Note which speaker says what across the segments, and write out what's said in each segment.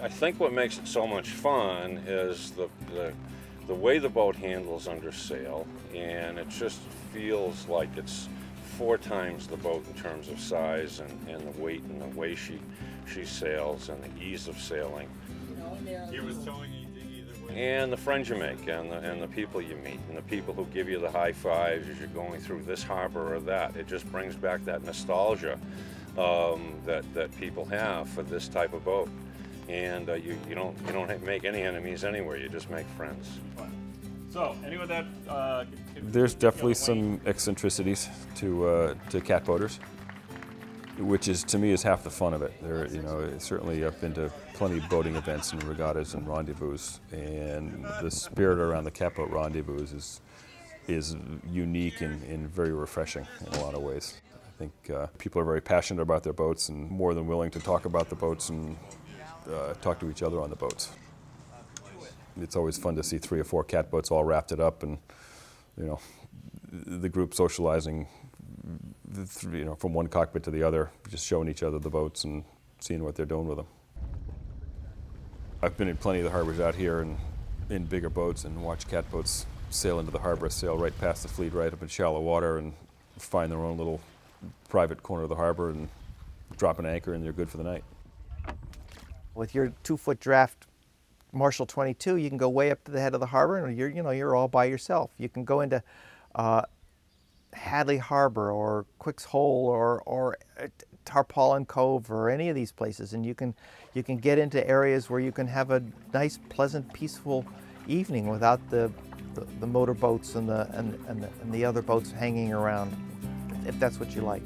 Speaker 1: I think what makes it so much fun is the way the boat handles under sail, and it just feels like it's 4 times the boat in terms of size and the weight and the way she sails and the ease of sailing.
Speaker 2: He was towing either way.
Speaker 1: And the friends you make and the people you meet and the people who give you the high fives as you're going through this harbor or that. It just brings back that nostalgia that people have for this type of boat. And you don't make any enemies anywhere. You just make friends.
Speaker 2: So, anyone that
Speaker 3: there's definitely some eccentricities to catboaters, which is to me is half the fun of it. There, certainly I've been to plenty of boating events and regattas and rendezvous, and the spirit around the catboat rendezvous is unique and very refreshing in a lot of ways. I think people are very passionate about their boats and more than willing to talk about the boats and talk to each other on the boats. It's always fun to see 3 or 4 catboats all wrapped it up, and the group socializing, from one cockpit to the other, just showing each other the boats and seeing what they're doing with them. I've been in plenty of the harbors out here and in bigger boats and watched catboats sail into the harbor, sail right past the fleet, right up in shallow water, and find their own little private corner of the harbor and drop an anchor, and they're good for the night.
Speaker 4: With your 2-foot draft Marshall 22, you can go way up to the head of the harbor, and you're all by yourself. You can go into Hadley Harbor or Quicks Hole or Tarpaulin Cove or any of these places, and you can get into areas where you can have a nice, pleasant, peaceful evening without the motorboats and the other boats hanging around, if that's what you like.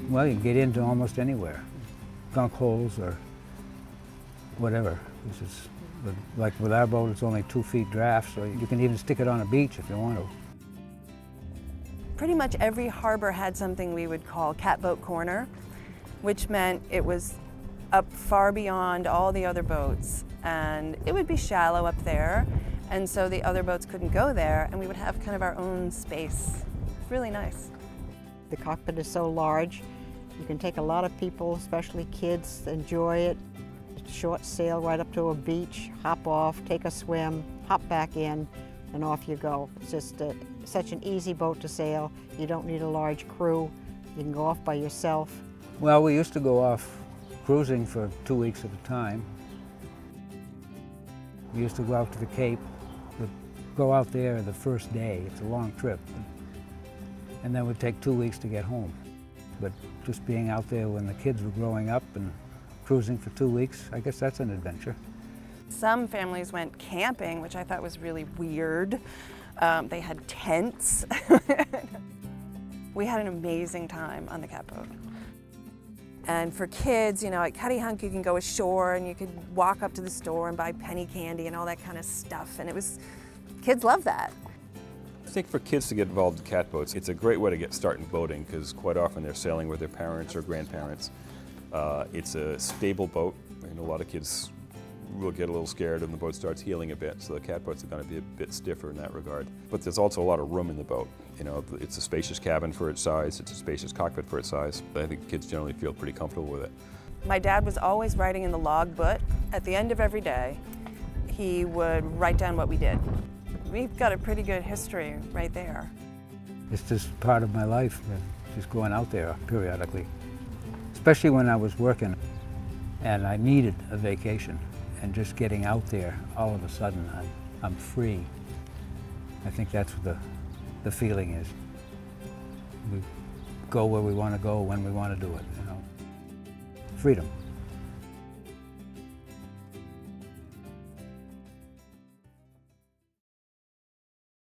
Speaker 5: Well, you can get into almost anywhere, gunk holes or whatever. Like with our boat, it's only 2 feet draft, so you can even stick it on a beach if you want to.
Speaker 6: Pretty much every harbor had something we would call catboat corner, which meant it was up far beyond all the other boats, and it would be shallow up there, and so the other boats couldn't go there, and we would have kind of our own space. Really nice.
Speaker 7: The cockpit is so large. You can take a lot of people, especially kids, enjoy it. Short sail right up to a beach, hop off, take a swim, hop back in, and off you go. It's just such an easy boat to sail. You don't need a large crew. You can go off by yourself.
Speaker 5: Well, we used to go off cruising for 2 weeks at a time. We used to go out to the Cape, but go out there the first day. It's a long trip. And then it would take 2 weeks to get home. But just being out there when the kids were growing up and cruising for 2 weeks, I guess that's an adventure.
Speaker 6: Some families went camping, which I thought was really weird. They had tents. We had an amazing time on the catboat. And for kids, at Cuttyhunk you can go ashore and you could walk up to the store and buy penny candy and all that kind of stuff. And kids love that.
Speaker 3: I think for kids to get involved in catboats, it's a great way to get started boating because quite often they're sailing with their parents or grandparents. It's a stable boat. A lot of kids will get a little scared when the boat starts heeling a bit, so the catboats are going to be a bit stiffer in that regard. But there's also a lot of room in the boat. It's a spacious cabin for its size, it's a spacious cockpit for its size. I think kids generally feel pretty comfortable with it.
Speaker 6: My dad was always writing in the logbook. At the end of every day, he would write down what we did. We've got a pretty good history right there.
Speaker 5: It's just part of my life, just going out there periodically. Especially when I was working and I needed a vacation, and just getting out there, all of a sudden I'm free. I think that's what the feeling is. We go where we want to go, when we want to do it, Freedom.